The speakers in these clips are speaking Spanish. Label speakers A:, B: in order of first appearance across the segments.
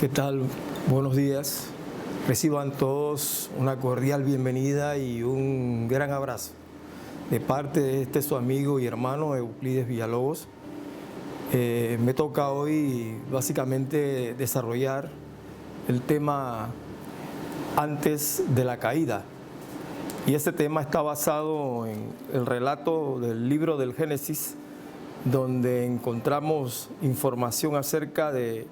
A: ¿Qué tal? Buenos días. Reciban todos una cordial bienvenida y un gran abrazo de parte de su amigo y hermano Euclides Villalobos. Me toca hoy básicamente desarrollar el tema antes de la caída. Y este tema está basado en el relato del libro del Génesis, donde encontramos información acerca de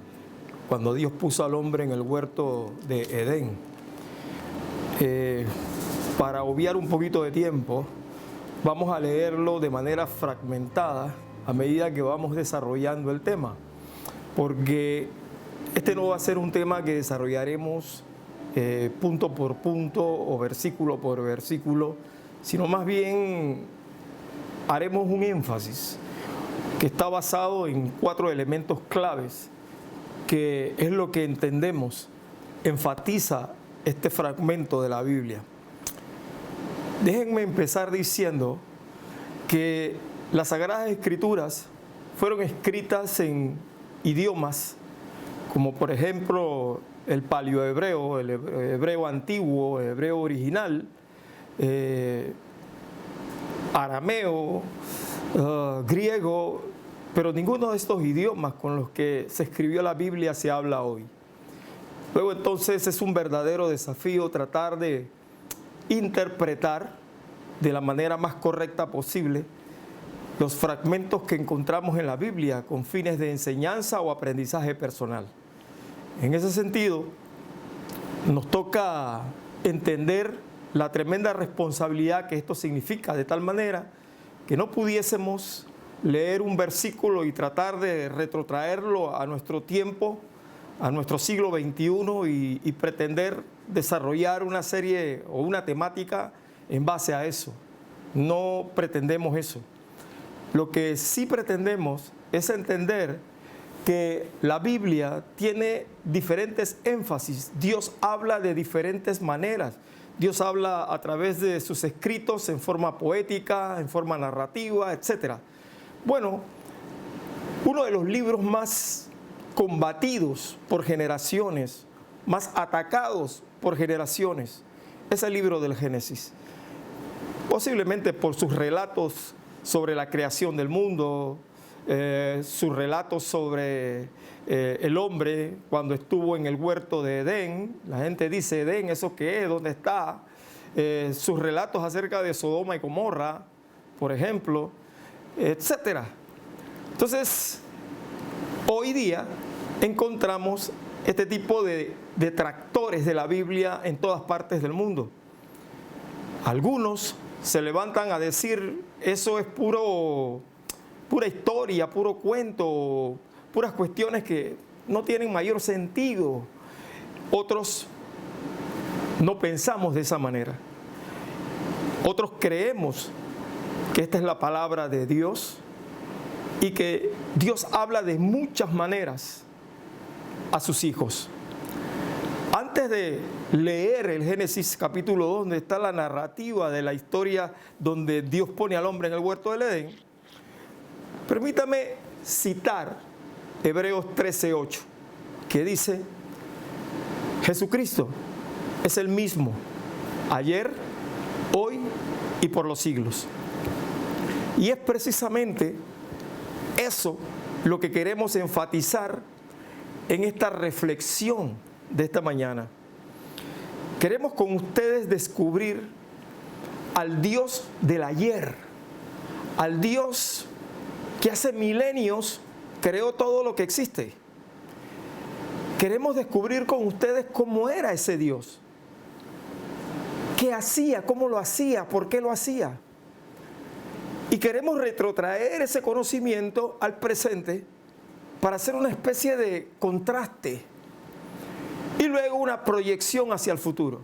A: cuando Dios puso al hombre en el huerto de Edén. Para obviar un poquito de tiempo, vamos a leerlo de manera fragmentada a medida que vamos desarrollando el tema, porque este no va a ser un tema que desarrollaremos punto por punto o versículo por versículo, sino más bien haremos un énfasis que está basado en 4 elementos claves, que es lo que entendemos, enfatiza este fragmento de la Biblia. Déjenme empezar diciendo que las Sagradas Escrituras fueron escritas en idiomas como por ejemplo el paleohebreo, el hebreo antiguo, el hebreo original, arameo, griego, pero ninguno de estos idiomas con los que se escribió la Biblia se habla hoy. Luego entonces es un verdadero desafío tratar de interpretar de la manera más correcta posible los fragmentos que encontramos en la Biblia con fines de enseñanza o aprendizaje personal. En ese sentido, nos toca entender la tremenda responsabilidad que esto significa, de tal manera que no pudiésemos leer un versículo y tratar de retrotraerlo a nuestro tiempo, a nuestro siglo XXI y pretender desarrollar una serie o una temática en base a eso. No pretendemos eso. Lo que sí pretendemos es entender que la Biblia tiene diferentes énfasis. Dios habla de diferentes maneras. Dios habla a través de sus escritos en forma poética, en forma narrativa, etc. Bueno, uno de los libros más combatidos por generaciones, más atacados por generaciones, es el libro del Génesis. Posiblemente por sus relatos sobre la creación del mundo, sus relatos sobre el hombre cuando estuvo en el huerto de Edén. La gente dice, Edén, ¿eso qué es? ¿Dónde está? Sus relatos acerca de Sodoma y Gomorra, por ejemplo, etcétera. Entonces, hoy día encontramos este tipo de detractores de la Biblia en todas partes del mundo. Algunos se levantan a decir, eso es pura historia, puro cuento, puras cuestiones que no tienen mayor sentido. Otros no pensamos de esa manera. Otros creemos que esta es la palabra de Dios y que Dios habla de muchas maneras a sus hijos. Antes de leer el Génesis capítulo 2, donde está la narrativa de la historia donde Dios pone al hombre en el huerto del Edén, permítame citar Hebreos 13:8, que dice, Jesucristo es el mismo ayer, hoy y por los siglos. Y es precisamente eso lo que queremos enfatizar en esta reflexión de esta mañana. Queremos con ustedes descubrir al Dios del ayer, al Dios que hace milenios creó todo lo que existe. Queremos descubrir con ustedes cómo era ese Dios, qué hacía, cómo lo hacía, por qué lo hacía. Y queremos retrotraer ese conocimiento al presente para hacer una especie de contraste y luego una proyección hacia el futuro,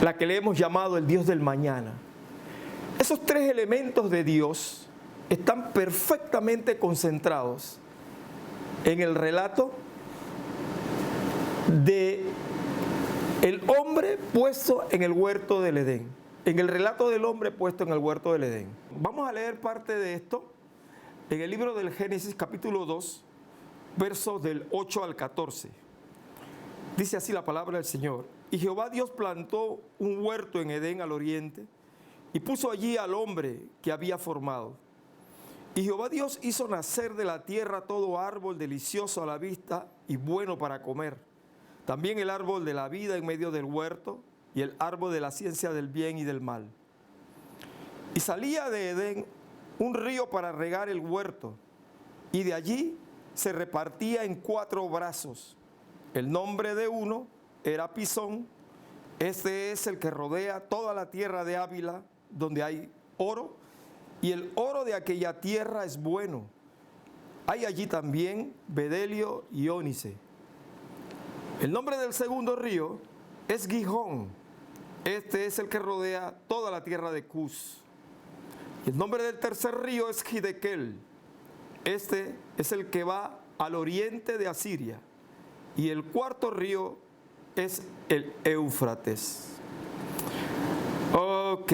A: la que le hemos llamado el Dios del mañana. Esos 3 elementos de Dios están perfectamente concentrados en el relato de el hombre puesto en el huerto del Edén, en el relato del hombre puesto en el huerto del Edén. Vamos a leer parte de esto en el libro del Génesis capítulo 2, versos del 8 al 14. Dice así la palabra del Señor. Y Jehová Dios plantó un huerto en Edén al oriente y puso allí al hombre que había formado. Y Jehová Dios hizo nacer de la tierra todo árbol delicioso a la vista y bueno para comer. También el árbol de la vida en medio del huerto y el árbol de la ciencia del bien y del mal. Y salía de Edén un río para regar el huerto, y de allí se repartía en 4 brazos. El nombre de uno era Pisón. Este es el que rodea toda la tierra de Ávila, donde hay oro, y el oro de aquella tierra es bueno. Hay allí también bedelio y ónice. El nombre del segundo río es Gihón. Este es el que rodea toda la tierra de Cus. El nombre del tercer río es Hidekel. Este es el que va al oriente de Asiria. Y el cuarto río es el Éufrates. Ok.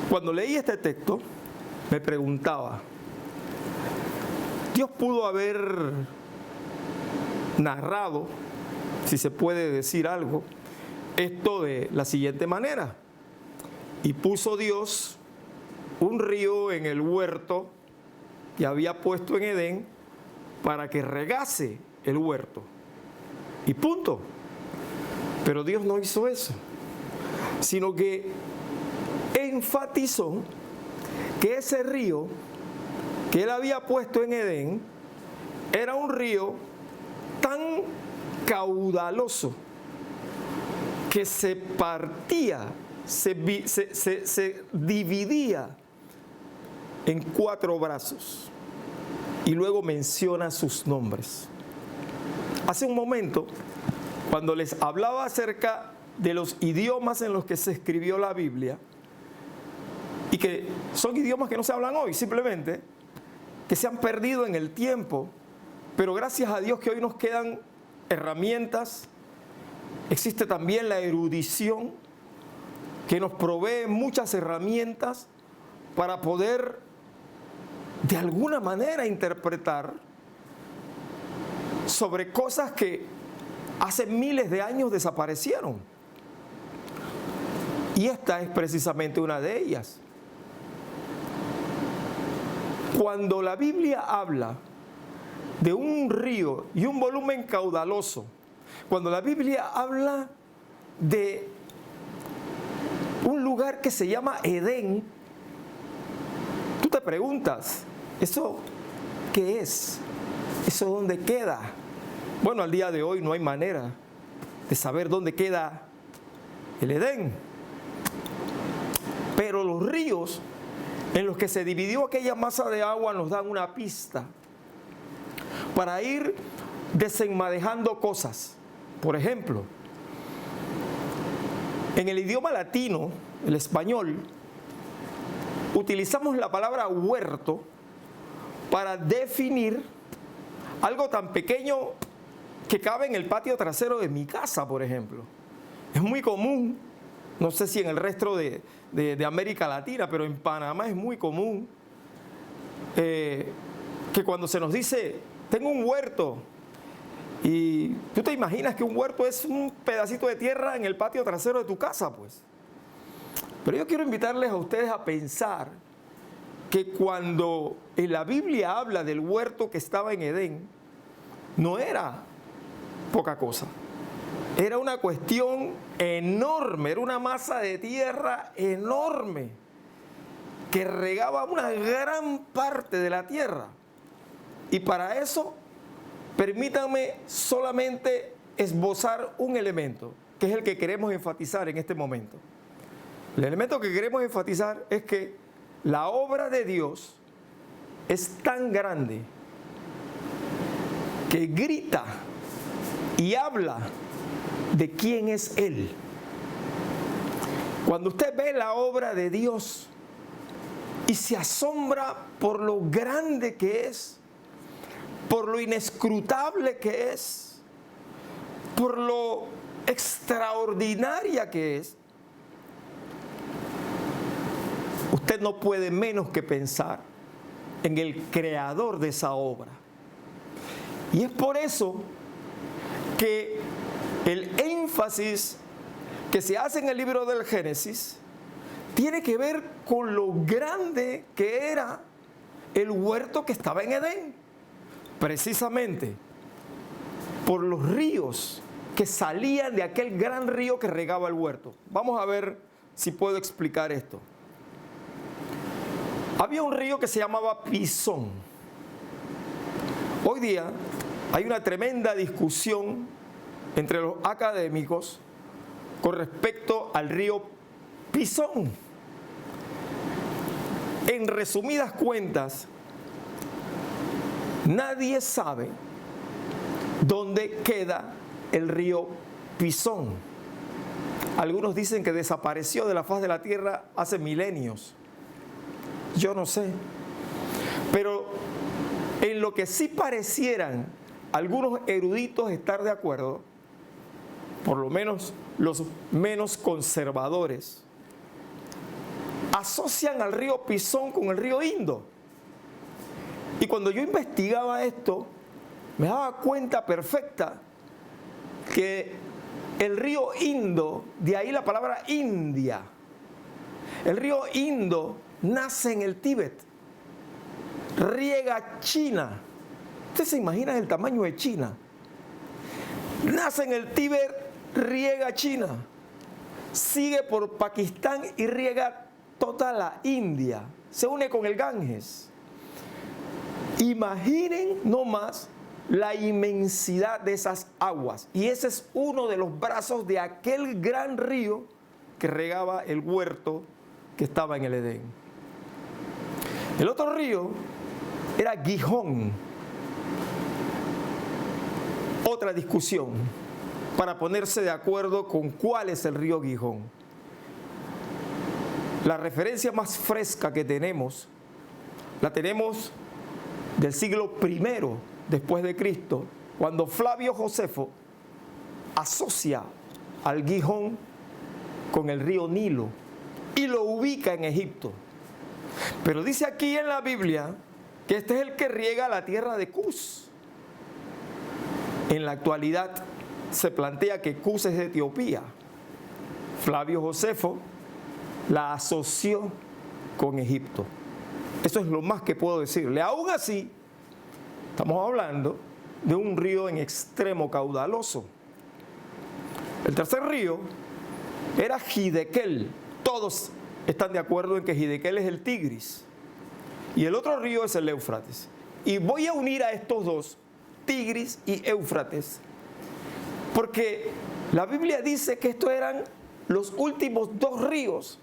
A: Cuando leí este texto, me preguntaba, Dios pudo haber narrado, si se puede decir algo, esto de la siguiente manera. Y puso Dios un río en el huerto que había puesto en Edén para que regase el huerto. Y punto. Pero Dios no hizo eso, sino que enfatizó que ese río que él había puesto en Edén era un río tan caudaloso que se partía, se dividía en 4 brazos, y luego menciona sus nombres. Hace un momento, cuando les hablaba acerca de los idiomas en los que se escribió la Biblia, y que son idiomas que no se hablan hoy, simplemente que se han perdido en el tiempo, pero gracias a Dios que hoy nos quedan herramientas. Existe también la erudición que nos provee muchas herramientas para poder de alguna manera interpretar sobre cosas que hace miles de años desaparecieron. Y esta es precisamente una de ellas. Cuando la Biblia habla de un río y un volumen caudaloso, cuando la Biblia habla de un lugar que se llama Edén, tú te preguntas, ¿eso qué es? ¿Eso dónde queda? Bueno, al día de hoy no hay manera de saber dónde queda el Edén. Pero los ríos en los que se dividió aquella masa de agua nos dan una pista para ir desenmadejando cosas. Por ejemplo, en el idioma latino, el español, utilizamos la palabra huerto para definir algo tan pequeño que cabe en el patio trasero de mi casa, por ejemplo. Es muy común, no sé si en el resto de América Latina, pero en Panamá es muy común que cuando se nos dice, tengo un huerto, y tú te imaginas que un huerto es un pedacito de tierra en el patio trasero de tu casa, pues. Pero yo quiero invitarles a ustedes a pensar que cuando en la Biblia habla del huerto que estaba en Edén, no era poca cosa. Era una cuestión enorme, era una masa de tierra enorme que regaba una gran parte de la tierra. Y para eso, permítanme solamente esbozar un elemento, que es el que queremos enfatizar en este momento. El elemento que queremos enfatizar es que la obra de Dios es tan grande que grita y habla de quién es Él. Cuando usted ve la obra de Dios y se asombra por lo grande que es, por lo inescrutable que es, por lo extraordinaria que es, usted no puede menos que pensar en el creador de esa obra. Y es por eso que el énfasis que se hace en el libro del Génesis tiene que ver con lo grande que era el huerto que estaba en Edén. Precisamente por los ríos que salían de aquel gran río que regaba el huerto. Vamos a ver si puedo explicar esto. Había un río que se llamaba Pisón. Hoy día hay una tremenda discusión entre los académicos con respecto al río Pisón. En resumidas cuentas, nadie sabe dónde queda el río Pisón. Algunos dicen que desapareció de la faz de la tierra hace milenios. Yo no sé. Pero en lo que sí parecieran algunos eruditos estar de acuerdo, por lo menos los menos conservadores, asocian al río Pisón con el río Indo. Y cuando yo investigaba esto, me daba cuenta perfecta que el río Indo, de ahí la palabra India, el río Indo nace en el Tíbet, riega China. ¿Ustedes se imaginan el tamaño de China? Nace en el Tíbet, riega China, sigue por Pakistán y riega toda la India, se une con el Ganges. Imaginen nomás la inmensidad de esas aguas. Y ese es uno de los brazos de aquel gran río que regaba el huerto que estaba en el Edén. El otro río era Gihón. Otra discusión para ponerse de acuerdo con cuál es el río Gihón. La referencia más fresca que tenemos, la tenemos del siglo I después de Cristo, cuando Flavio Josefo asocia al Gihón con el río Nilo y lo ubica en Egipto. Pero dice aquí en la Biblia que este es el que riega la tierra de Cus. En la actualidad se plantea que Cus es de Etiopía. Flavio Josefo la asoció con Egipto. Eso es lo más que puedo decirle. Aún así, estamos hablando de un río en extremo caudaloso. El tercer río era Hiddekel. Todos están de acuerdo en que Hiddekel es el Tigris. Y el otro río es el Éufrates. Y voy a unir a estos dos, Tigris y Éufrates, porque la Biblia dice que estos eran los últimos dos ríos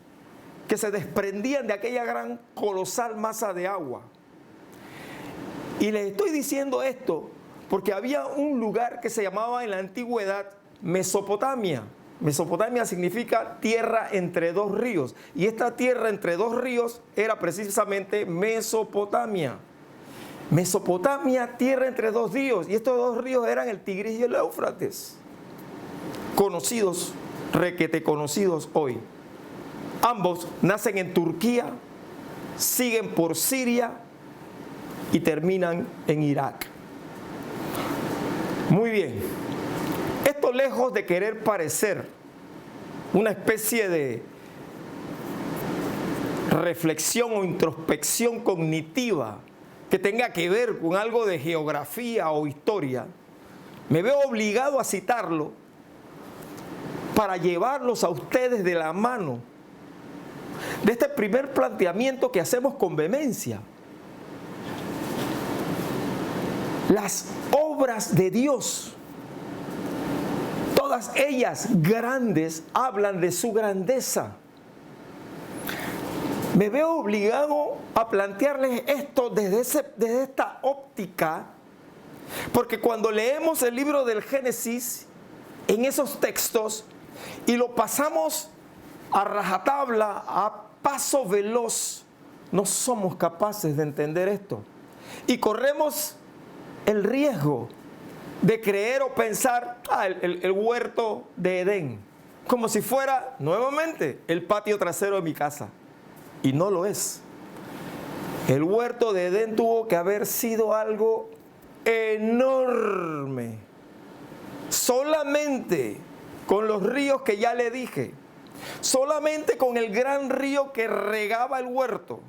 A: que se desprendían de aquella gran colosal masa de agua. Y les estoy diciendo esto porque había un lugar que se llamaba en la antigüedad Mesopotamia. Mesopotamia significa tierra entre dos ríos. Y esta tierra entre dos ríos era precisamente Mesopotamia. Mesopotamia, tierra entre dos ríos. Y estos dos ríos eran el Tigris y el Éufrates. Conocidos, requete conocidos hoy. Ambos nacen en Turquía, siguen por Siria y terminan en Irak. Muy bien. Esto, lejos de querer parecer una especie de reflexión o introspección cognitiva que tenga que ver con algo de geografía o historia, me veo obligado a citarlo para llevarlos a ustedes de la mano de este primer planteamiento que hacemos con vehemencia. Las obras de Dios, todas ellas grandes, hablan de su grandeza. Me veo obligado a plantearles esto desde esta óptica, porque cuando leemos el libro del Génesis, en esos textos, y lo pasamos a rajatabla, a paso veloz, no somos capaces de entender esto. Y corremos el riesgo de creer o pensar el huerto de Edén, como si fuera nuevamente el patio trasero de mi casa. Y no lo es. El huerto de Edén tuvo que haber sido algo enorme. Solamente con los ríos que ya le dije, solamente con el gran río que regaba el huerto,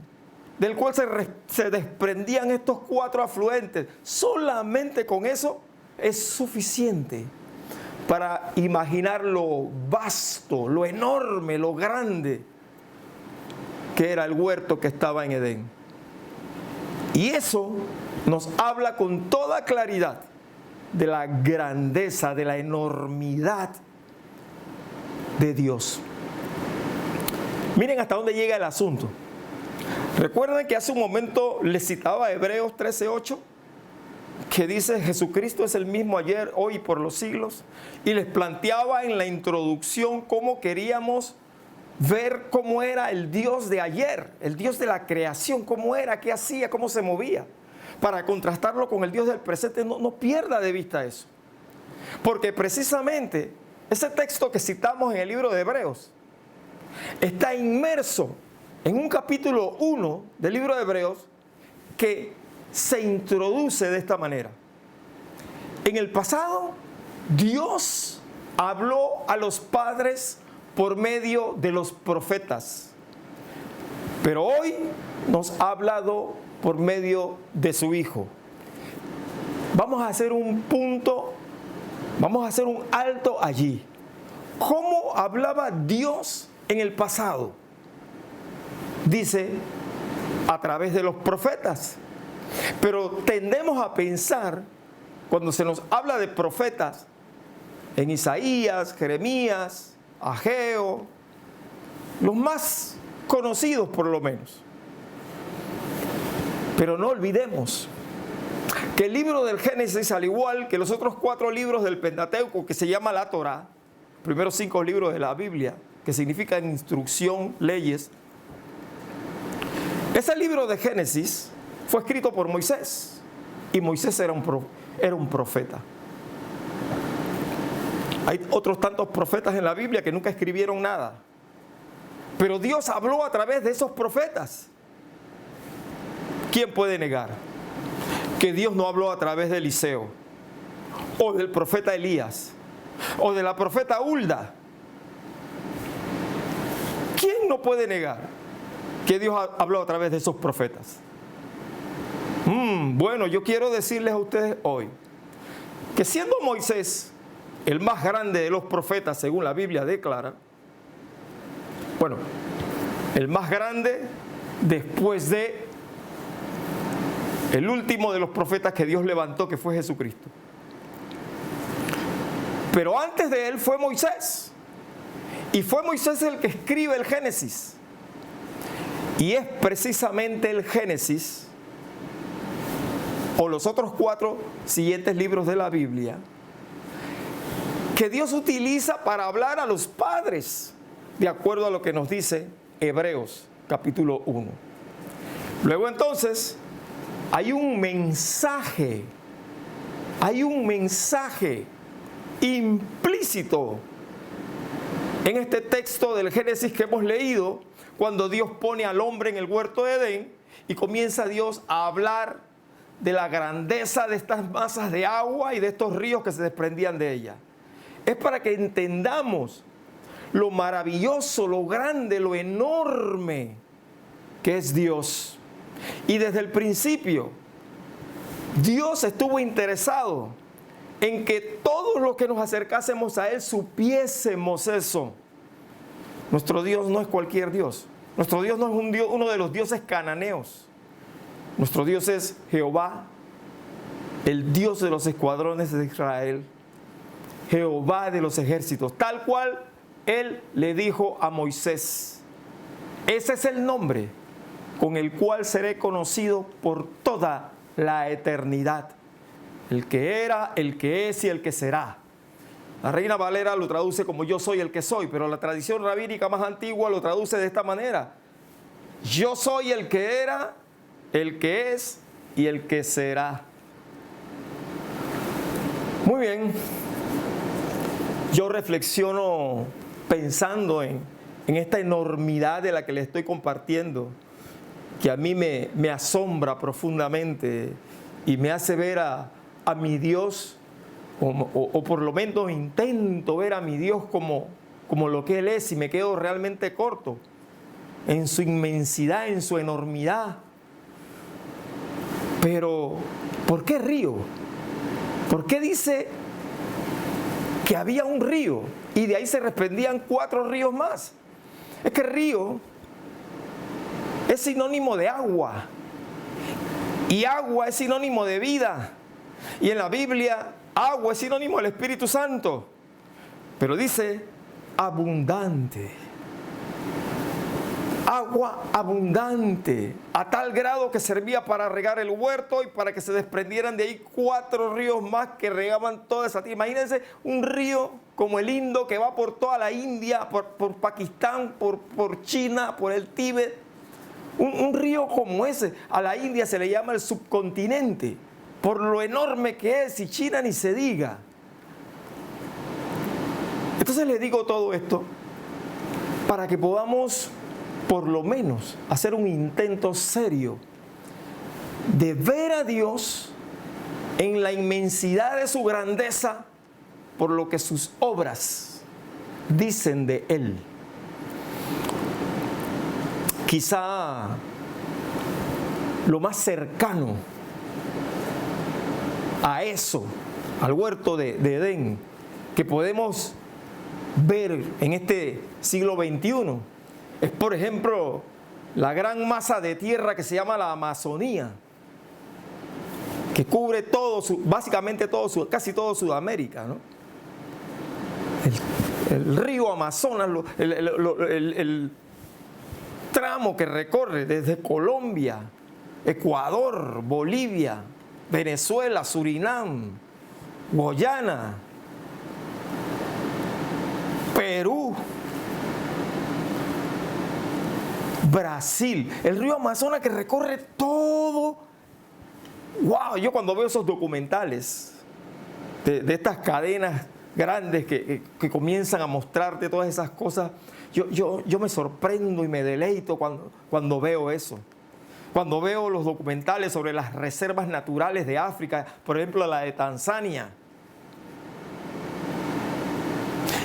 A: del cual se desprendían estos 4 afluentes, solamente con eso es suficiente para imaginar lo vasto, lo enorme, lo grande que era el huerto que estaba en Edén. Y eso nos habla con toda claridad de la grandeza, de la enormidad de Dios. Miren hasta dónde llega el asunto. Recuerden que hace un momento les citaba Hebreos 13:8, que dice Jesucristo es el mismo ayer, hoy y por los siglos, y les planteaba en la introducción cómo queríamos ver cómo era el Dios de ayer, el Dios de la creación, cómo era, qué hacía, cómo se movía, para contrastarlo con el Dios del presente. No pierda de vista eso, porque precisamente ese texto que citamos en el libro de Hebreos está inmerso en un capítulo 1 del libro de Hebreos que se introduce de esta manera. En el pasado, Dios habló a los padres por medio de los profetas, pero hoy nos ha hablado por medio de su Hijo. Vamos a hacer un punto, vamos a hacer un alto allí. ¿Cómo hablaba Dios en el pasado? Dice, a través de los profetas. Pero tendemos a pensar, cuando se nos habla de profetas, en Isaías, Jeremías, Ageo, los más conocidos por lo menos. Pero no olvidemos que el libro del Génesis, al igual que los otros 4 libros del Pentateuco, que se llama la Torá, primeros 5 libros de la Biblia, que significan instrucción, leyes, ese libro de Génesis fue escrito por Moisés, y Moisés era un profeta. Hay otros tantos profetas en la Biblia que nunca escribieron nada, pero Dios habló a través de esos profetas. ¿Quién puede negar que Dios no habló a través de Eliseo, o del profeta Elías, o de la profeta Hulda? ¿Quién no puede negar que Dios habló a través de esos profetas? Bueno, yo quiero decirles a ustedes hoy que siendo Moisés el más grande de los profetas, según la Biblia declara, bueno, el más grande después de el último de los profetas que Dios levantó, que fue Jesucristo. Pero antes de él fue Moisés, y fue Moisés el que escribe el Génesis. Y es precisamente el Génesis, o los otros 4 siguientes libros de la Biblia, que Dios utiliza para hablar a los padres, de acuerdo a lo que nos dice Hebreos capítulo 1. Luego entonces hay un mensaje implícito en este texto del Génesis que hemos leído, cuando Dios pone al hombre en el huerto de Edén y comienza Dios a hablar de la grandeza de estas masas de agua y de estos ríos que se desprendían de ella. Es para que entendamos lo maravilloso, lo grande, lo enorme que es Dios. Y desde el principio, Dios estuvo interesado en que todos los que nos acercásemos a Él supiésemos eso. Nuestro Dios no es cualquier Dios. Nuestro Dios no es uno de los dioses cananeos. Nuestro Dios es Jehová, el Dios de los escuadrones de Israel, Jehová de los ejércitos, tal cual Él le dijo a Moisés. Ese es el nombre con el cual seré conocido por toda la eternidad. El que era, el que es y el que será. La Reina Valera lo traduce como yo soy el que soy, pero la tradición rabínica más antigua lo traduce de esta manera: yo soy el que era, el que es y el que será. Muy bien, yo reflexiono pensando en esta enormidad de la que le estoy compartiendo, que a mí me asombra profundamente y me hace ver a mi Dios, o por lo menos intento ver a mi Dios como lo que Él es, y me quedo realmente corto en su inmensidad, en su enormidad. Pero, ¿por qué río? ¿Por qué dice que había un río y de ahí se desprendían 4 ríos más? Es que río es sinónimo de agua, y agua es sinónimo de vida, y en la Biblia agua es sinónimo del Espíritu Santo, pero dice abundante, agua abundante, a tal grado que servía para regar el huerto y para que se desprendieran de ahí 4 ríos más que regaban toda esa tierra. Imagínense un río como el Indo que va por toda la India, por Pakistán, por China, por el Tíbet. Un río como ese, a la India se le llama el subcontinente, por lo enorme que es, y China ni se diga. Entonces les digo todo esto para que podamos, por lo menos, hacer un intento serio de ver a Dios en la inmensidad de su grandeza, por lo que sus obras dicen de Él. Quizá lo más cercano a eso, al huerto de Edén, que podemos ver en este siglo XXI, es, por ejemplo, la gran masa de tierra que se llama la Amazonía, que cubre básicamente casi todo Sudamérica, ¿no? El río Amazonas, el tramo que recorre desde Colombia, Ecuador, Bolivia, Venezuela, Surinam, Guyana, Perú, Brasil, el río Amazonas que recorre todo. ¡Wow! Yo cuando veo esos documentales de estas cadenas grandes que comienzan a mostrarte todas esas cosas, yo me sorprendo y me deleito cuando veo eso. Cuando veo los documentales sobre las reservas naturales de África, por ejemplo la de Tanzania.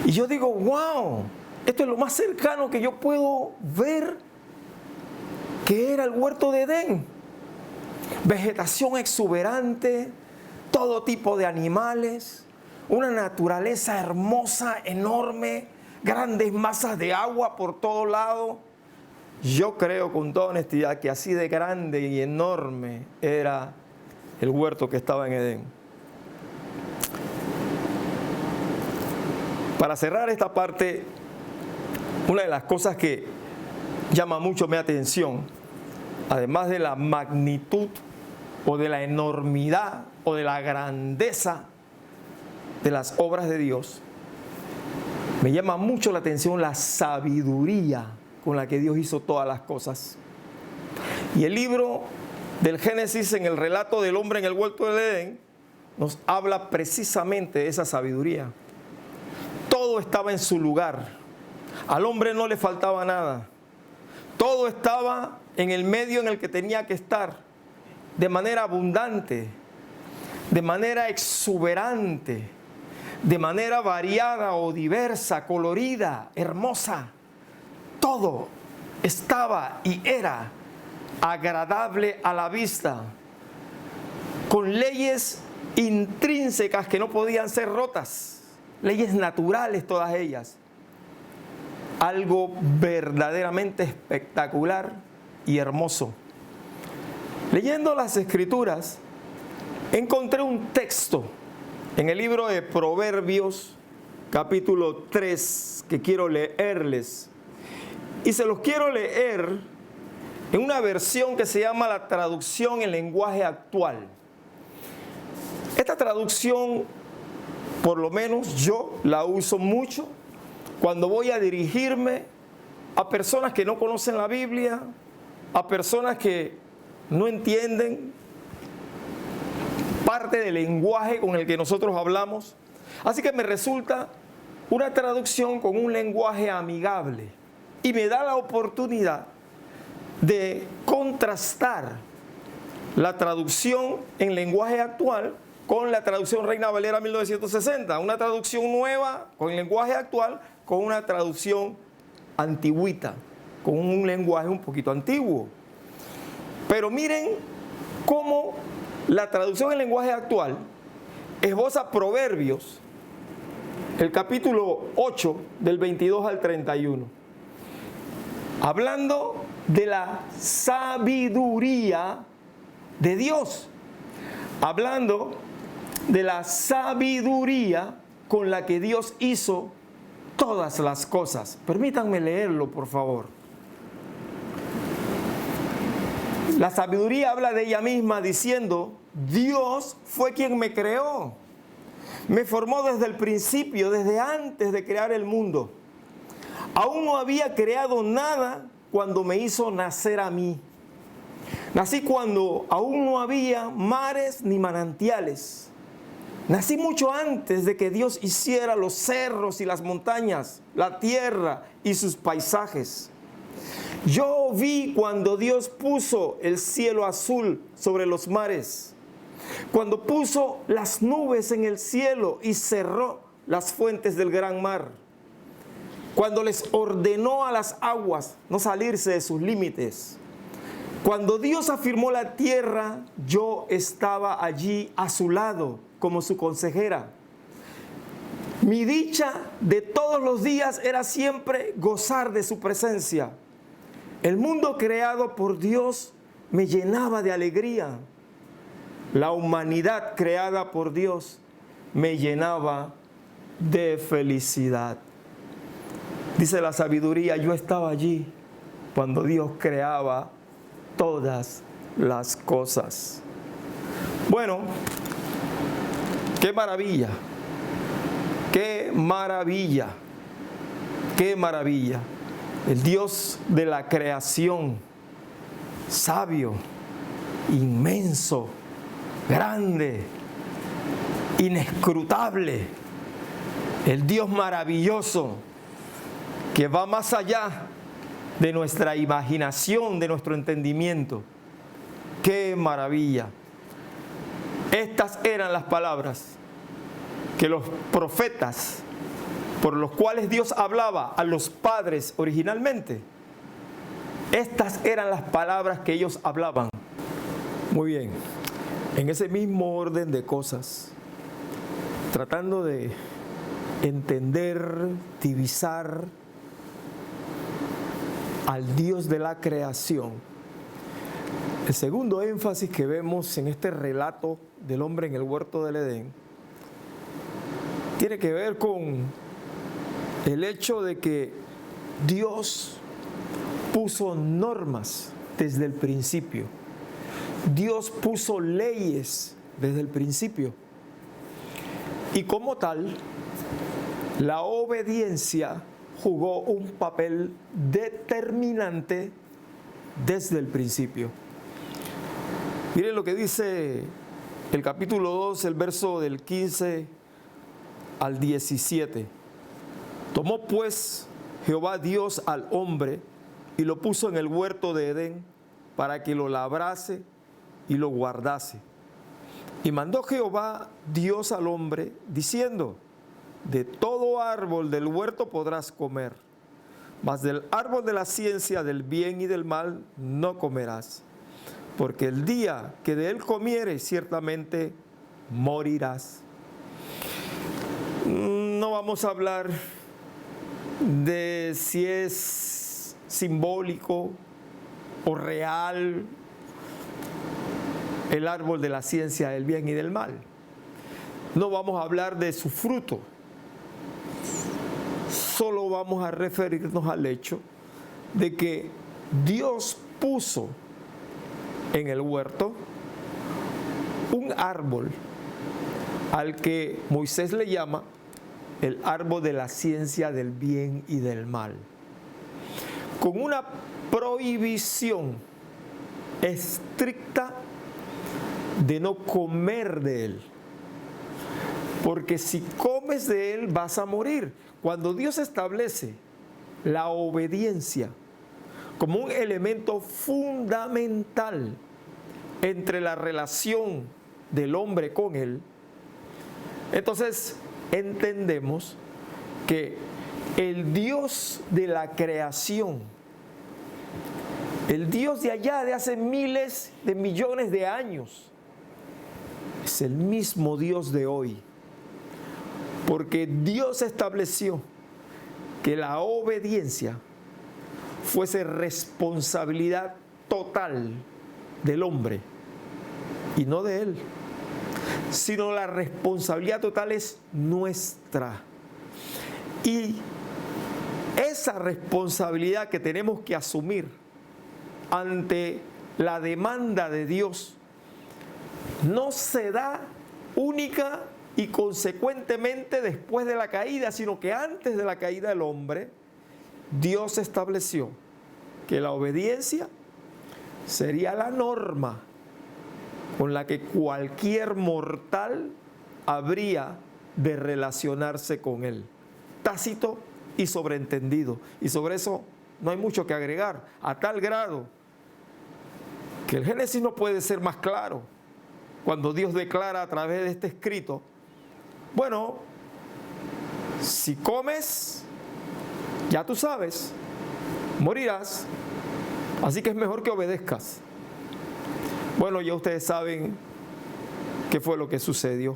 A: Y yo digo, wow, esto es lo más cercano que yo puedo ver que era el huerto de Edén. Vegetación exuberante, todo tipo de animales, una naturaleza hermosa, enorme, grandes masas de agua por todo lado. Yo creo con toda honestidad que así de grande y enorme era el huerto que estaba en Edén. Para cerrar esta parte, una de las cosas que llama mucho mi atención, además de la magnitud o de la enormidad o de la grandeza de las obras de Dios, me llama mucho la atención la sabiduría con la que Dios hizo todas las cosas. Y el libro del Génesis, en el relato del hombre en el huerto del Edén, nos habla precisamente de esa sabiduría. Todo estaba en su lugar. Al hombre no le faltaba nada. Todo estaba en el medio en el que tenía que estar, de manera abundante, de manera exuberante, de manera variada o diversa, colorida, hermosa. Todo estaba y era agradable a la vista, con leyes intrínsecas que no podían ser rotas, leyes naturales todas ellas. Algo verdaderamente espectacular y hermoso. Leyendo las Escrituras, encontré un texto en el libro de Proverbios, capítulo 3, que quiero leerles. Y se los quiero leer en una versión que se llama la traducción en lenguaje actual. Esta traducción, por lo menos yo la uso mucho cuando voy a dirigirme a personas que no conocen la Biblia, a personas que no entienden parte del lenguaje con el que nosotros hablamos. Así que me resulta una traducción con un lenguaje amigable y me da la oportunidad de contrastar la traducción en lenguaje actual con la traducción Reina Valera 1960, una traducción nueva con el lenguaje actual, con una traducción antigüita, con un lenguaje un poquito antiguo. Pero miren cómo la traducción en lenguaje actual esboza Proverbios, el capítulo 8, del 22 al 31, hablando de la sabiduría de Dios, hablando de la sabiduría con la que Dios hizo todas las cosas. Permítanme leerlo, por favor. La sabiduría habla de ella misma diciendo: Dios fue quien me creó, me formó desde el principio, desde antes de crear el mundo. Aún no había creado nada cuando me hizo nacer a mí. Nací cuando aún no había mares ni manantiales. Nací mucho antes de que Dios hiciera los cerros y las montañas, la tierra y sus paisajes. Yo vi cuando Dios puso el cielo azul sobre los mares, cuando puso las nubes en el cielo y cerró las fuentes del gran mar, cuando les ordenó a las aguas no salirse de sus límites. Cuando Dios afirmó la tierra, yo estaba allí a su lado como su consejera. Mi dicha de todos los días era siempre gozar de su presencia. El mundo creado por Dios me llenaba de alegría. La humanidad creada por Dios me llenaba de felicidad. Dice la sabiduría: yo estaba allí cuando Dios creaba todas las cosas. Bueno, qué maravilla, qué maravilla, qué maravilla. El Dios de la creación, sabio, inmenso, grande, inescrutable. El Dios maravilloso que va más allá de nuestra imaginación, de nuestro entendimiento. ¡Qué maravilla! Estas eran las palabras que los profetas, por los cuales Dios hablaba a los padres originalmente. Estas eran las palabras que ellos hablaban. Muy bien, en ese mismo orden de cosas, tratando de entender, divisar al Dios de la creación, el segundo énfasis que vemos en este relato del hombre en el huerto del Edén tiene que ver con el hecho de que Dios puso normas desde el principio. Dios puso leyes desde el principio. Y como tal, la obediencia jugó un papel determinante desde el principio. Miren lo que dice el capítulo 2, el verso del 15 al 17. Tomó pues Jehová Dios al hombre y lo puso en el huerto de Edén para que lo labrase y lo guardase. Y mandó Jehová Dios al hombre diciendo: de todo árbol del huerto podrás comer, mas del árbol de la ciencia del bien y del mal no comerás, porque el día que de él comieres ciertamente morirás. No vamos a hablar de si es simbólico o real el árbol de la ciencia del bien y del mal. No vamos a hablar de su fruto. Solo vamos a referirnos al hecho de que Dios puso en el huerto un árbol al que Moisés le llama el árbol de la ciencia del bien y del mal, con una prohibición estricta de no comer de él, porque si comes de él vas a morir. Cuando Dios establece la obediencia como un elemento fundamental entre la relación del hombre con Él, entonces entendemos que el Dios de la creación, el Dios de allá de hace miles de millones de años, es el mismo Dios de hoy. Porque Dios estableció que la obediencia fuese responsabilidad total del hombre y no de él, sino la responsabilidad total es nuestra. Y esa responsabilidad que tenemos que asumir ante la demanda de Dios no se da única y consecuentemente después de la caída, sino que antes de la caída del hombre, Dios estableció que la obediencia sería la norma con la que cualquier mortal habría de relacionarse con Él. Tácito y sobreentendido. Y sobre eso no hay mucho que agregar, a tal grado que el Génesis no puede ser más claro cuando Dios declara a través de este escrito: bueno, si comes, ya tú sabes, morirás, así que es mejor que obedezcas. Bueno, ya ustedes saben qué fue lo que sucedió.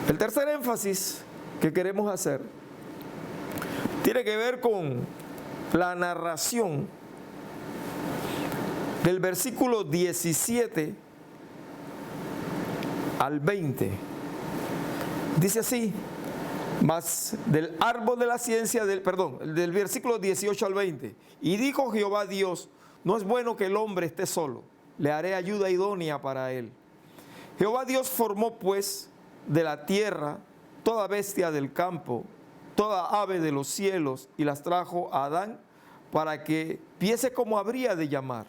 A: El tercer énfasis que queremos hacer tiene que ver con la narración del versículo 17 al 20. Dice así: mas del árbol de la ciencia, del versículo 18 al 20. Y dijo Jehová Dios: no es bueno que el hombre esté solo, le haré ayuda idónea para él. Jehová Dios formó pues de la tierra toda bestia del campo, toda ave de los cielos, y las trajo a Adán para que viese cómo habría de llamar.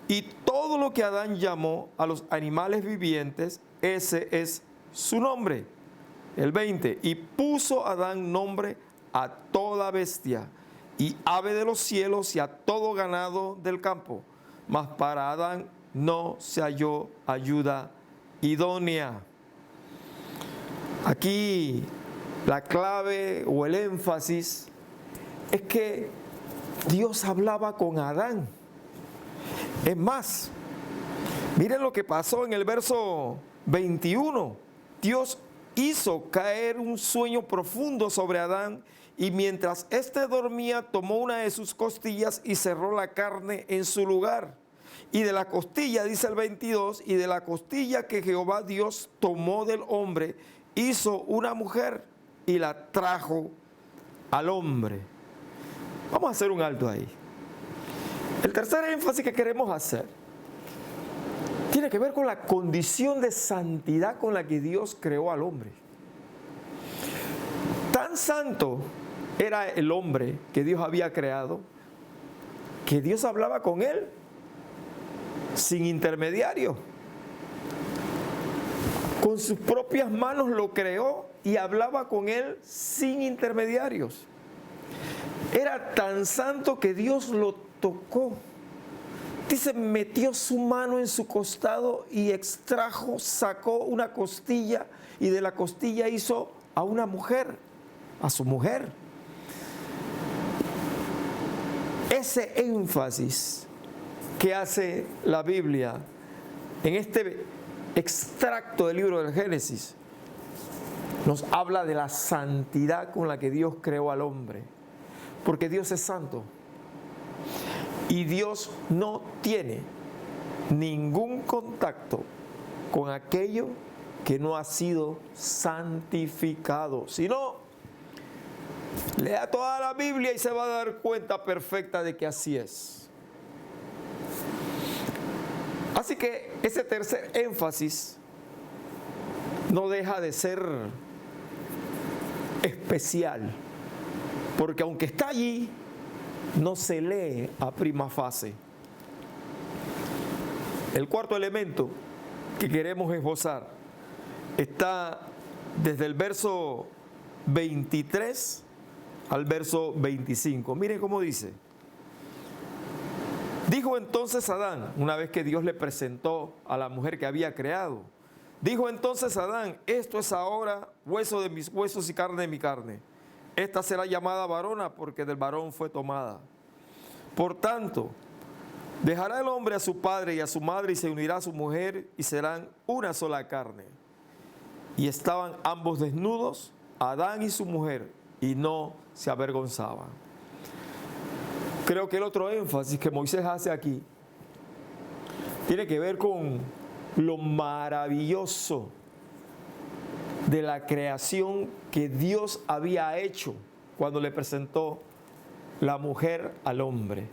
A: Y todo lo que Adán llamó a los animales vivientes, ese es su nombre. El 20, y puso Adán nombre a toda bestia y ave de los cielos y a todo ganado del campo. Mas para Adán no se halló ayuda idónea. Aquí la clave o el énfasis es que Dios hablaba con Adán. Es más, miren lo que pasó en el verso 21. Dios hizo caer un sueño profundo sobre Adán, y mientras éste dormía, tomó una de sus costillas y cerró la carne en su lugar. Y de la costilla, dice el 22, y de la costilla que Jehová Dios tomó del hombre, hizo una mujer y la trajo al hombre. Vamos a hacer un alto ahí. El tercer énfasis que queremos hacer tiene que ver con la condición de santidad con la que Dios creó al hombre. Tan santo era el hombre que Dios había creado, que Dios hablaba con él sin intermediario. Con sus propias manos lo creó y hablaba con él sin intermediarios. Era tan santo que Dios lo tocó. Dice, metió su mano en su costado y extrajo, sacó una costilla, y de la costilla hizo a una mujer, a su mujer. Ese énfasis que hace la Biblia en este extracto del libro del Génesis nos habla de la santidad con la que Dios creó al hombre, porque Dios es santo. Y Dios no tiene ningún contacto con aquello que no ha sido santificado. Si no, lea toda la Biblia y se va a dar cuenta perfecta de que así es. Así que ese tercer énfasis no deja de ser especial, porque aunque está allí, no se lee a prima facie. El cuarto elemento que queremos esbozar está desde el verso 23 al verso 25. Miren cómo dice: Dijo entonces Adán, una vez que Dios le presentó a la mujer que había creado, dijo entonces Adán, esto es ahora hueso de mis huesos y carne de mi carne. Esta será llamada varona porque del varón fue tomada. Por tanto, dejará el hombre a su padre y a su madre y se unirá a su mujer y serán una sola carne. Y estaban ambos desnudos, Adán y su mujer, y no se avergonzaban. Creo que el otro énfasis que Moisés hace aquí tiene que ver con lo maravilloso de la creación que Dios había hecho cuando le presentó la mujer al hombre.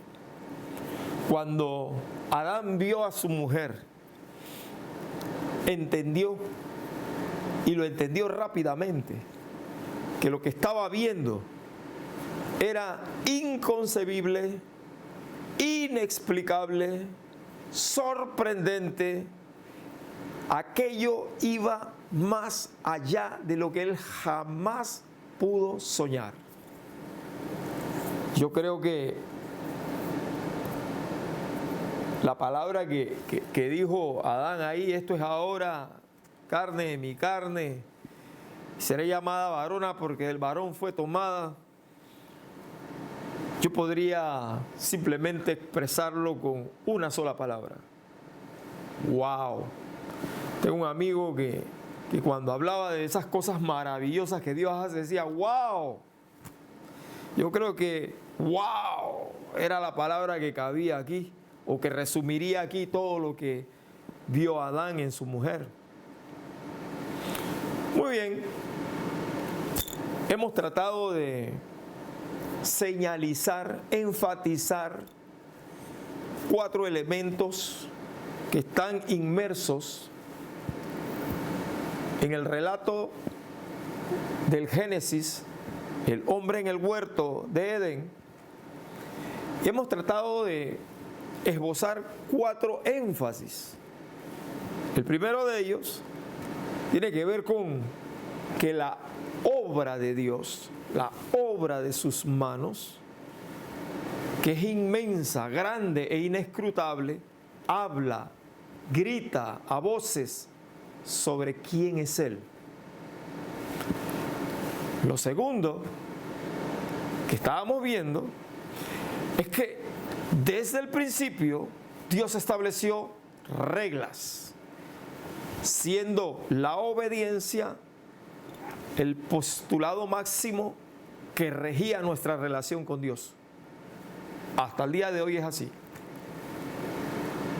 A: Cuando Adán vio a su mujer, entendió, y lo entendió rápidamente, que lo que estaba viendo era inconcebible, inexplicable, sorprendente. Aquello iba más allá de lo que él jamás pudo soñar. Yo creo que la palabra que dijo Adán ahí, esto es ahora carne de mi carne, seré llamada varona porque del varón fue tomada. Yo podría simplemente expresarlo con una sola palabra. ¡Wow! Tengo un amigo que cuando hablaba de esas cosas maravillosas que Dios hace, decía ¡wow! Yo creo que ¡wow! Era la palabra que cabía aquí, o que resumiría aquí todo lo que vio Adán en su mujer. Muy bien, hemos tratado de señalizar, enfatizar 4 elementos que están inmersos en el relato del Génesis, el hombre en el huerto de Edén. Y hemos tratado de esbozar 4 énfasis. El primero de ellos tiene que ver con que la obra de Dios, la obra de sus manos, que es inmensa, grande e inescrutable, habla, grita a voces sobre quién es Él. Lo segundo que estábamos viendo es que desde el principio Dios estableció reglas, siendo la obediencia el postulado máximo que regía nuestra relación con Dios. Hasta el día de hoy es así.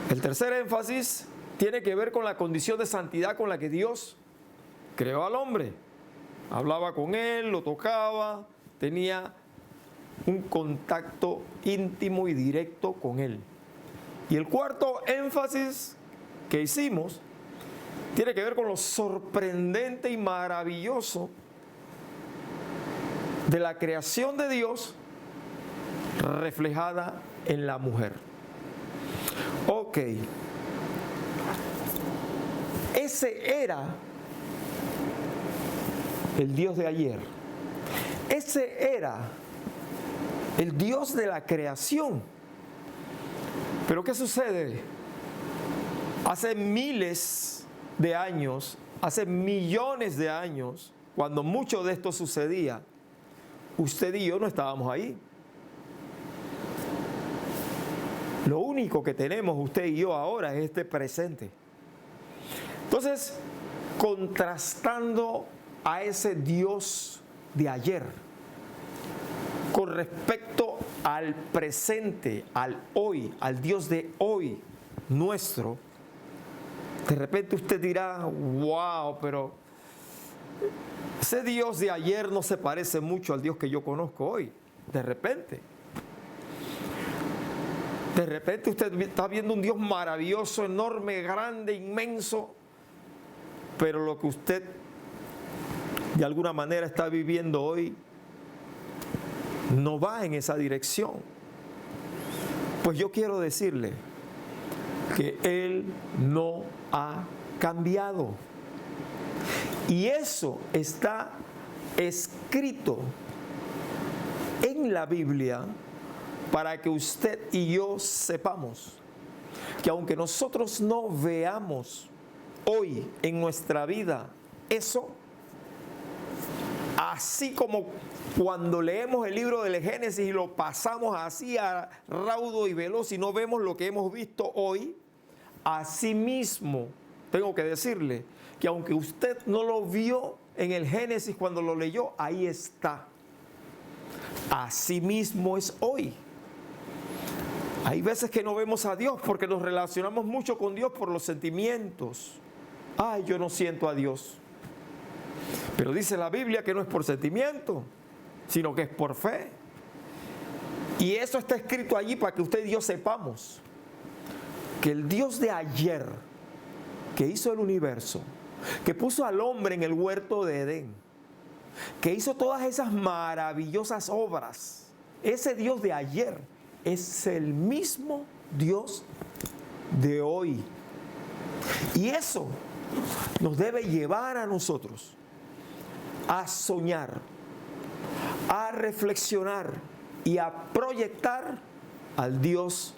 A: El tercer énfasis tiene que ver con la condición de santidad con la que Dios creó al hombre. Hablaba con él, lo tocaba, tenía un contacto íntimo y directo con él. Y el cuarto énfasis que hicimos tiene que ver con lo sorprendente y maravilloso de la creación de Dios reflejada en la mujer. Ok, ese era el Dios de ayer. Ese era el Dios de la creación. Pero ¿qué sucede? Hace miles de años, hace millones de años, cuando mucho de esto sucedía, usted y yo no estábamos ahí. Lo único que tenemos usted y yo ahora es este presente. Entonces, contrastando a ese Dios de ayer con respecto al presente, al hoy, al Dios de hoy nuestro, de repente usted dirá, wow, pero ese Dios de ayer no se parece mucho al Dios que yo conozco hoy. De repente usted está viendo un Dios maravilloso, enorme, grande, inmenso, pero lo que usted de alguna manera está viviendo hoy no va en esa dirección. Pues yo quiero decirle que Él no ha cambiado. Y eso está escrito en la Biblia para que usted y yo sepamos que aunque nosotros no veamos hoy en nuestra vida eso, así como cuando leemos el libro del Génesis y lo pasamos así a raudo y veloz y no vemos lo que hemos visto hoy, así mismo tengo que decirle que aunque usted no lo vio en el Génesis cuando lo leyó, ahí está. Así mismo es hoy. Hay veces que no vemos a Dios porque nos relacionamos mucho con Dios por los sentimientos. Ay, yo no siento a Dios. Pero dice la Biblia que no es por sentimiento, sino que es por fe. Y eso está escrito allí para que usted y yo sepamos que el Dios de ayer, que hizo el universo, que puso al hombre en el huerto de Edén, que hizo todas esas maravillosas obras, ese Dios de ayer es el mismo Dios de hoy. Y eso nos debe llevar a nosotros a soñar, a reflexionar y a proyectar al Dios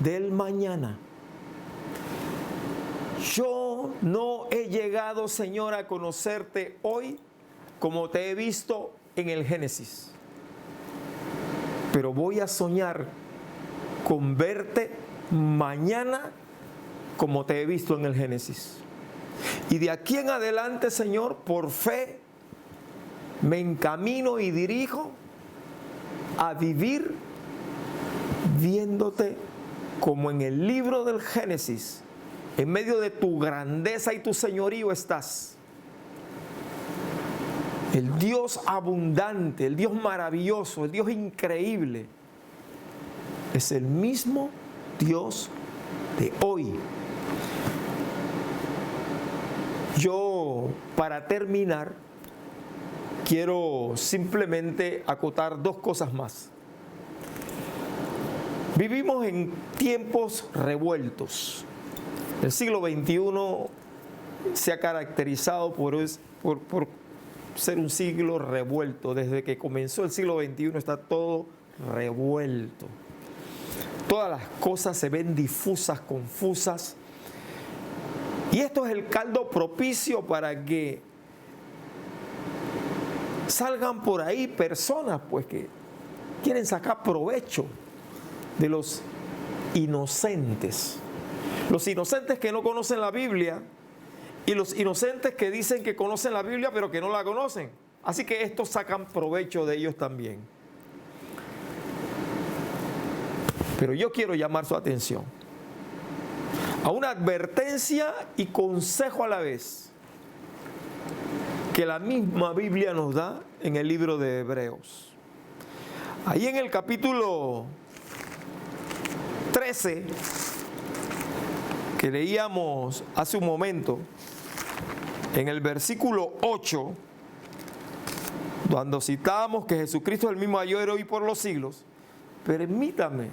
A: del mañana. Yo no he llegado, Señor, a conocerte hoy como te he visto en el Génesis, pero voy a soñar con verte mañana como te he visto en el Génesis. Y de aquí en adelante, Señor, por fe, me encamino y dirijo a vivir viéndote como en el libro del Génesis, en medio de tu grandeza y tu señorío estás. El Dios abundante, el Dios maravilloso, el Dios increíble, es el mismo Dios de hoy. Yo, para terminar, quiero simplemente acotar dos cosas más. Vivimos en tiempos revueltos. El siglo XXI se ha caracterizado por ser un siglo revuelto. Desde que comenzó el siglo XXI está todo revuelto. Todas las cosas se ven difusas, confusas. Y esto es el caldo propicio para que salgan por ahí personas pues que quieren sacar provecho de los inocentes. Los inocentes que no conocen la Biblia y los inocentes que dicen que conocen la Biblia pero que no la conocen. Así que estos sacan provecho de ellos también. Pero yo quiero llamar su atención a una advertencia y consejo a la vez que la misma Biblia nos da en el libro de Hebreos. Ahí en el capítulo 13, que leíamos hace un momento, en el versículo 8, cuando citamos que Jesucristo es el mismo ayer, hoy y por los siglos, permítame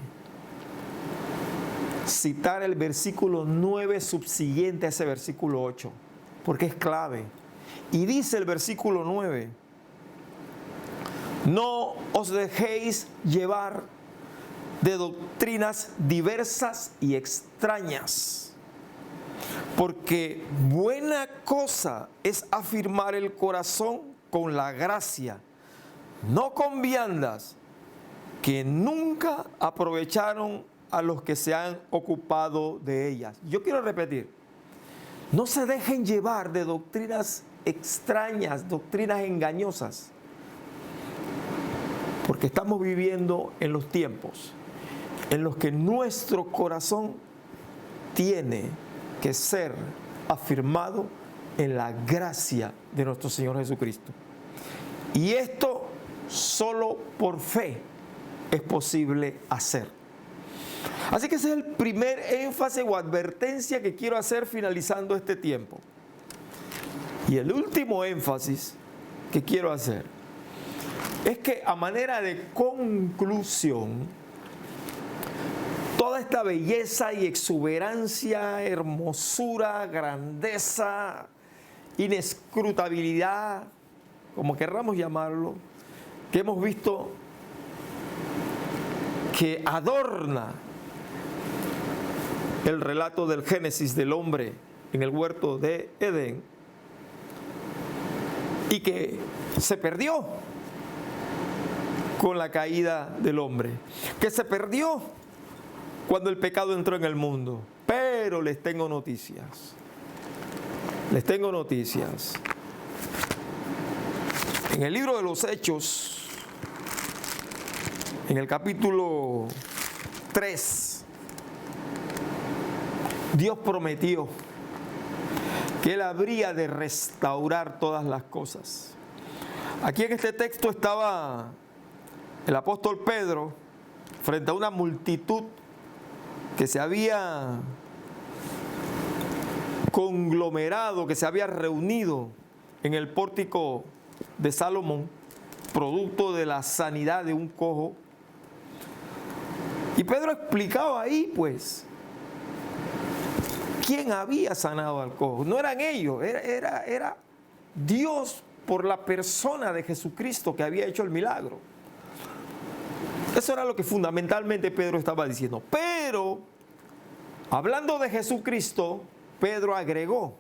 A: citar el versículo 9 subsiguiente a ese versículo 8, porque es clave. Y dice el versículo 9: no os dejéis llevar de doctrinas diversas y extrañas, porque buena cosa es afirmar el corazón con la gracia, no con viandas, que nunca aprovecharon a los que se han ocupado de ellas. Yo quiero repetir: no se dejen llevar de doctrinas extrañas, doctrinas engañosas, porque estamos viviendo en los tiempos en los que nuestro corazón tiene que ser afirmado en la gracia de nuestro Señor Jesucristo. Y esto solo por fe es posible hacer. Así que ese es el primer énfasis o advertencia que quiero hacer finalizando este tiempo. Y el último énfasis que quiero hacer es que a manera de conclusión, toda esta belleza y exuberancia, hermosura, grandeza, inescrutabilidad, como querramos llamarlo, que hemos visto que adorna el relato del Génesis del hombre en el huerto de Edén y que se perdió con la caída del hombre, que se perdió cuando el pecado entró en el mundo. Pero les tengo noticias. Les tengo noticias. En el libro de los Hechos, en el capítulo 3, Dios prometió que Él habría de restaurar todas las cosas. Aquí en este texto estaba el apóstol Pedro frente a una multitud que se había conglomerado, que se había reunido en el pórtico de Salomón, producto de la sanidad de un cojo. Y Pedro explicaba ahí, pues, quién había sanado al cojo. No eran ellos, era Dios por la persona de Jesucristo que había hecho el milagro. Eso era lo que fundamentalmente Pedro estaba diciendo. Pero, hablando de Jesucristo, Pedro agregó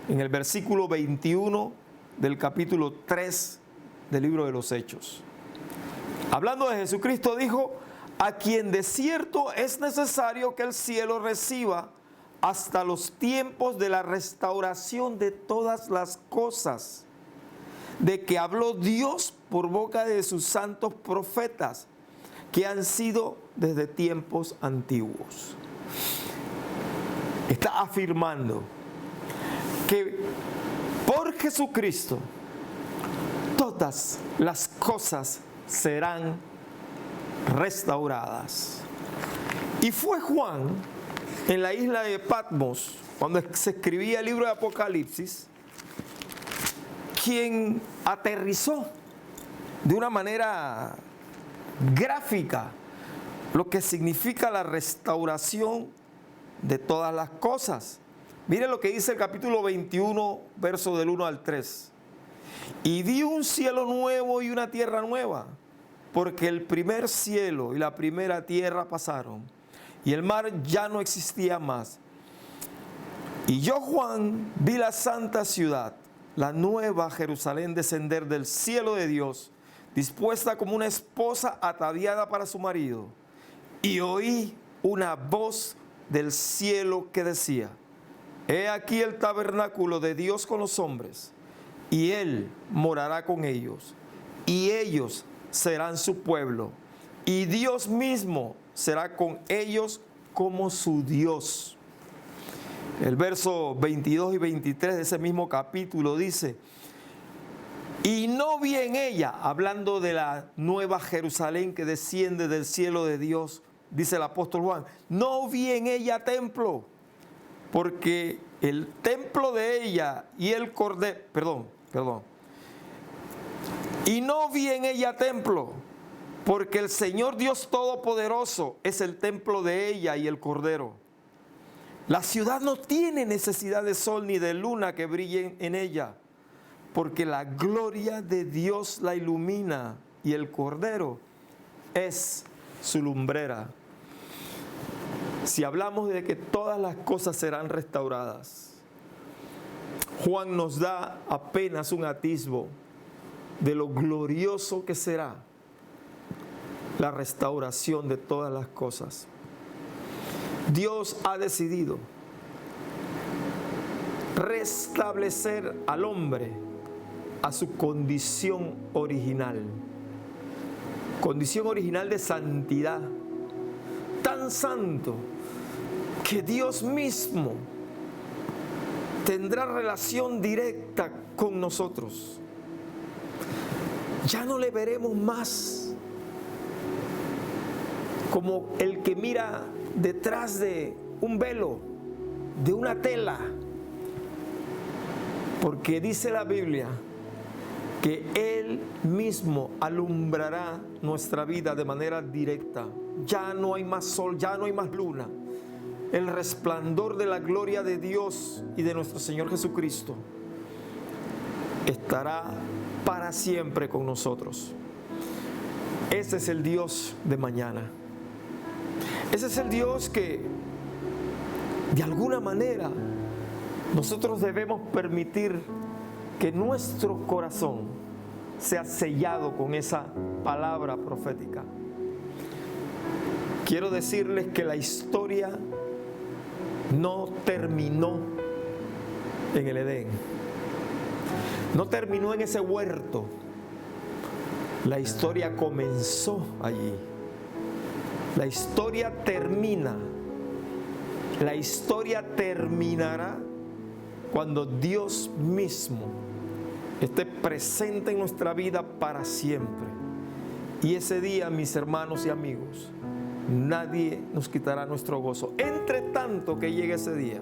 A: en el versículo 21 del capítulo 3 del libro de los Hechos. Hablando de Jesucristo, dijo: a quien de cierto es necesario que el cielo reciba hasta los tiempos de la restauración de todas las cosas, de que habló Dios por boca de sus santos profetas, que han sido desde tiempos antiguos. Está afirmando que por Jesucristo todas las cosas serán restauradas. Y fue Juan en la isla de Patmos, cuando se escribía el libro de Apocalipsis, quien aterrizó de una manera gráfica lo que significa la restauración de todas las cosas. Mire lo que dice el capítulo 21, verso del 1 al 3. Y vi un cielo nuevo y una tierra nueva, porque el primer cielo y la primera tierra pasaron, y el mar ya no existía más. Y yo, Juan, vi la santa ciudad, la nueva Jerusalén, descender del cielo de Dios, dispuesta como una esposa ataviada para su marido. Y oí una voz del cielo que decía: he aquí el tabernáculo de Dios con los hombres, y Él morará con ellos, y ellos serán su pueblo, y Dios mismo será con ellos como su Dios. El verso 22 y 23 de ese mismo capítulo dice: y no vi en ella, hablando de la nueva Jerusalén que desciende del cielo de Dios, dice el apóstol Juan, no vi en ella templo, porque el templo de ella y el cordero, y no vi en ella templo, porque el Señor Dios Todopoderoso es el templo de ella y el cordero. La ciudad no tiene necesidad de sol ni de luna que brillen en ella, porque la gloria de Dios la ilumina y el cordero es su lumbrera. Si hablamos de que todas las cosas serán restauradas, Juan nos da apenas un atisbo de lo glorioso que será la restauración de todas las cosas. Dios ha decidido restablecer al hombre a su condición original de santidad, tan santo que Dios mismo tendrá relación directa con nosotros. Ya no le veremos más como el que mira detrás de un velo, de una tela, porque dice la Biblia que Él mismo alumbrará nuestra vida de manera directa. Ya no hay más sol, ya no hay más luna. El resplandor de la gloria de Dios y de nuestro Señor Jesucristo estará para siempre con nosotros. Ese es el Dios de mañana. Ese es el Dios que, de alguna manera, nosotros debemos permitir que nuestro corazón sea sellado con esa palabra profética. Quiero decirles que la historia no terminó en el Edén. No terminó en ese huerto. La historia comenzó allí. La historia termina. La historia terminará cuando Dios mismo esté presente en nuestra vida para siempre. Y ese día, mis hermanos y amigos, nadie nos quitará nuestro gozo. Entre tanto que llegue ese día,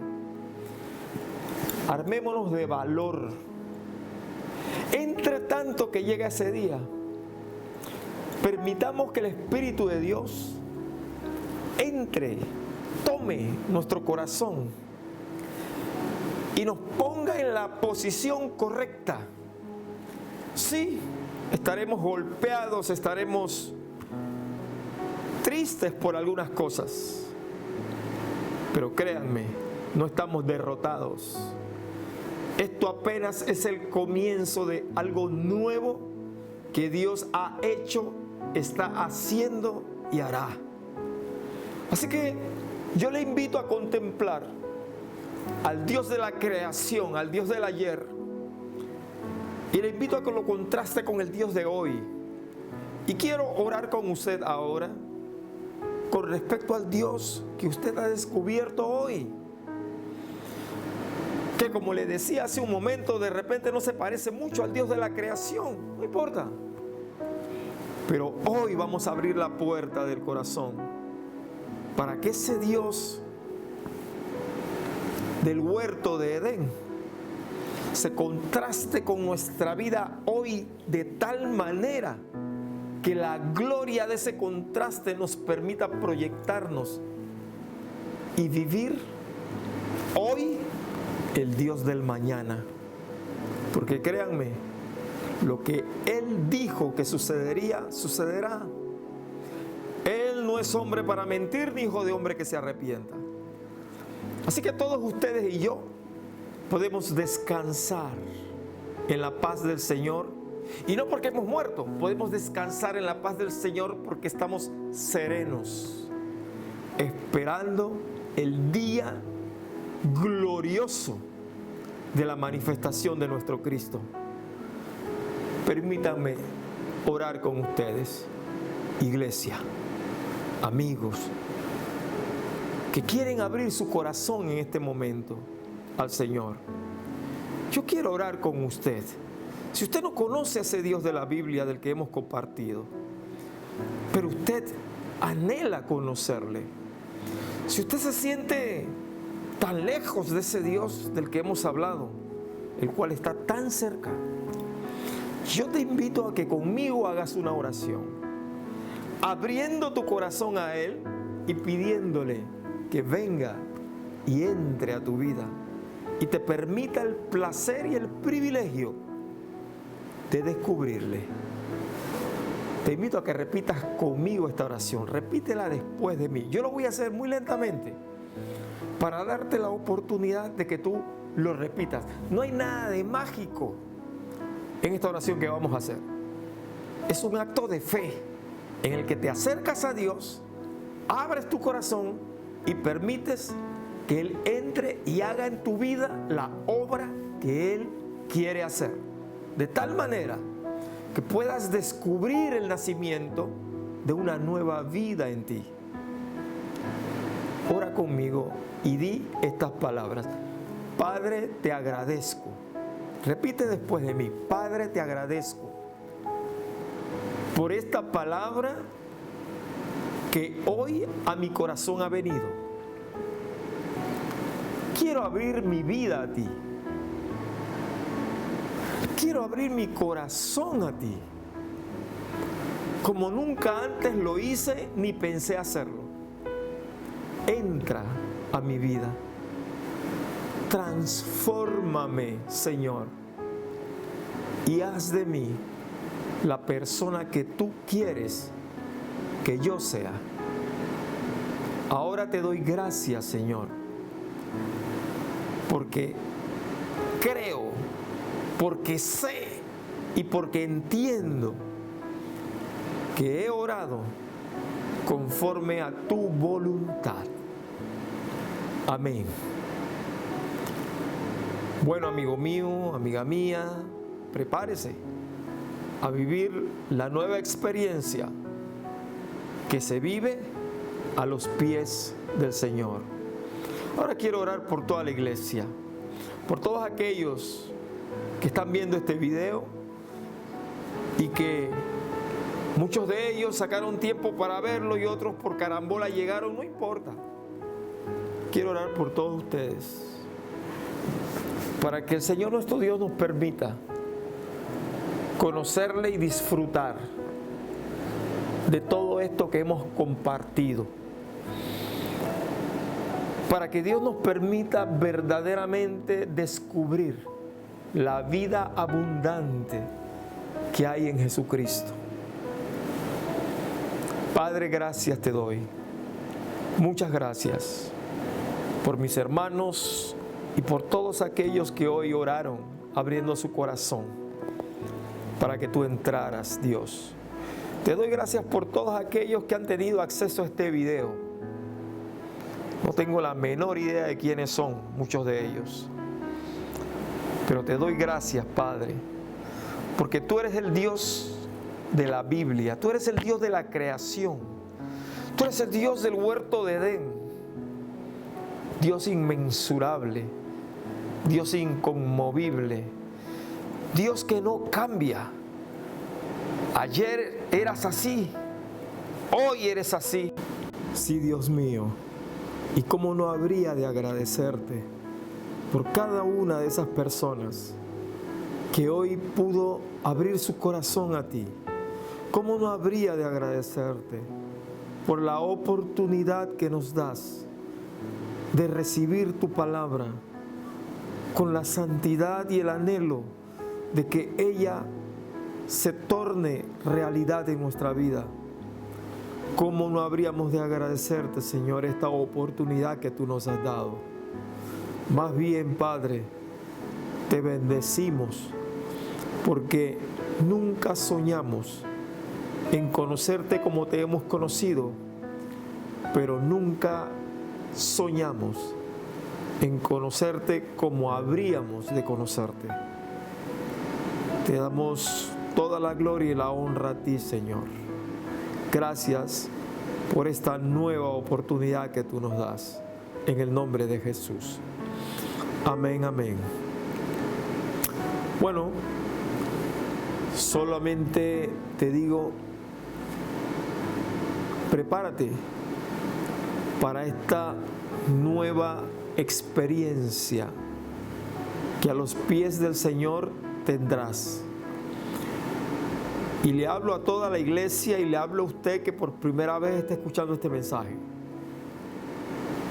A: armémonos de valor. Entre tanto que llegue ese día, permitamos que el Espíritu de Dios entre, tome nuestro corazón y nos ponga en la posición correcta. Sí, estaremos golpeados, estaremos tristes por algunas cosas, pero créanme, no estamos derrotados. Esto apenas es el comienzo de algo nuevo que Dios ha hecho, está haciendo y hará. Así que yo le invito a contemplar al Dios de la creación, al Dios del ayer, y le invito a que lo contraste con el Dios de hoy. Y quiero orar con usted ahora con respecto al Dios que usted ha descubierto hoy, que, como le decía hace un momento, de repente no se parece mucho al Dios de la creación. No importa, pero hoy vamos a abrir la puerta del corazón para que ese Dios del huerto de Edén se contraste con nuestra vida hoy de tal manera que la gloria de ese contraste nos permita proyectarnos y vivir hoy el Dios del mañana. Porque créanme, lo que Él dijo que sucedería, sucederá. Él no es hombre para mentir, ni hijo de hombre que se arrepienta. Así que todos ustedes y yo podemos descansar en la paz del Señor. Y no porque hemos muerto, podemos descansar en la paz del Señor porque estamos serenos, esperando el día glorioso de la manifestación de nuestro Cristo. Permítanme orar con ustedes, iglesia, amigos, que quieren abrir su corazón en este momento al Señor. Yo quiero orar con usted. Si usted no conoce a ese Dios de la Biblia del que hemos compartido, pero usted anhela conocerle, si usted se siente tan lejos de ese Dios del que hemos hablado, el cual está tan cerca, yo te invito a que conmigo hagas una oración, abriendo tu corazón a Él y pidiéndole que venga y entre a tu vida y te permita el placer y el privilegio de descubrirle. Te invito a que repitas conmigo esta oración. Repítela después de mí. Yo lo voy a hacer muy lentamente para darte la oportunidad de que tú lo repitas. No hay nada de mágico en esta oración que vamos a hacer. Es un acto de fe en el que te acercas a Dios, abres tu corazón y permites que Él entre y haga en tu vida la obra que Él quiere hacer. De tal manera que puedas descubrir el nacimiento de una nueva vida en ti. Ora conmigo y di estas palabras. Padre, te agradezco. Repite después de mí. Padre, te agradezco por esta palabra que hoy a mi corazón ha venido. Quiero abrir mi vida a ti. Quiero abrir mi corazón a ti, como nunca antes lo hice ni pensé hacerlo. Entra a mi vida. Transfórmame, Señor, y haz de mí la persona que tú quieres que yo sea. Ahora te doy gracias, Señor, porque creo, porque sé y porque entiendo que he orado conforme a tu voluntad. Amén. Bueno, amigo mío, amiga mía, prepárese a vivir la nueva experiencia que se vive a los pies del Señor. Ahora quiero orar por toda la iglesia, por todos aquellos que están viendo este video y que muchos de ellos sacaron tiempo para verlo y otros por carambola llegaron, no importa. Quiero orar por todos ustedes para que el Señor nuestro Dios nos permita conocerle y disfrutar de todo esto que hemos compartido. Para que Dios nos permita verdaderamente descubrir la vida abundante que hay en Jesucristo. Padre, gracias te doy. Muchas gracias por mis hermanos y por todos aquellos que hoy oraron abriendo su corazón para que tú entraras, Dios. Te doy gracias por todos aquellos que han tenido acceso a este video. No tengo la menor idea de quiénes son muchos de ellos, pero te doy gracias, Padre, porque tú eres el Dios de la Biblia, tú eres el Dios de la creación, tú eres el Dios del huerto de Edén, Dios inmensurable, Dios inconmovible, Dios que no cambia. Ayer eras así, hoy eres así. Sí, Dios mío, y cómo no habría de agradecerte por cada una de esas personas que hoy pudo abrir su corazón a ti. ¿Cómo no habría de agradecerte por la oportunidad que nos das de recibir tu palabra con la santidad y el anhelo de que ella se torne realidad en nuestra vida? ¿Cómo no habríamos de agradecerte, Señor, esta oportunidad que tú nos has dado? Más bien, Padre, te bendecimos porque nunca soñamos en conocerte como te hemos conocido, pero nunca soñamos en conocerte como habríamos de conocerte. Te damos toda la gloria y la honra a ti, Señor. Gracias por esta nueva oportunidad que tú nos das. En el nombre de Jesús. Amén, amén. Bueno, solamente te digo, prepárate para esta nueva experiencia que a los pies del Señor tendrás. Y le hablo a toda la iglesia y le hablo a usted que por primera vez está escuchando este mensaje.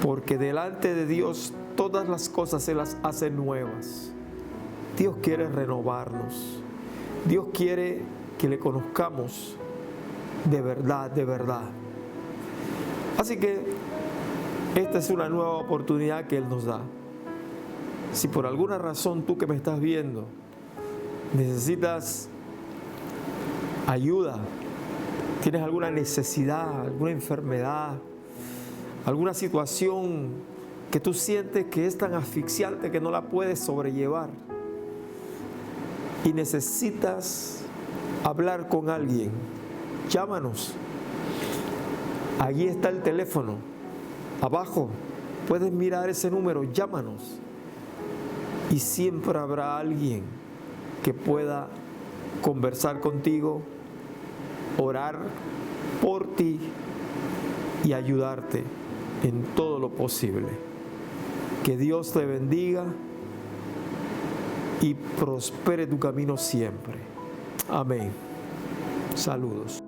A: Porque delante de Dios todas las cosas se las hace nuevas. Dios quiere renovarnos. Dios quiere que le conozcamos de verdad, de verdad. Así que esta es una nueva oportunidad que Él nos da. Si por alguna razón tú que me estás viendo necesitas ayuda, tienes alguna necesidad, alguna enfermedad, alguna situación que tú sientes que es tan asfixiante que no la puedes sobrellevar y necesitas hablar con alguien, llámanos. Allí está el teléfono, abajo puedes mirar ese número, llámanos. Y siempre habrá alguien que pueda conversar contigo, orar por ti y ayudarte en todo lo posible. Que Dios te bendiga y prospere tu camino siempre. Amén. Saludos.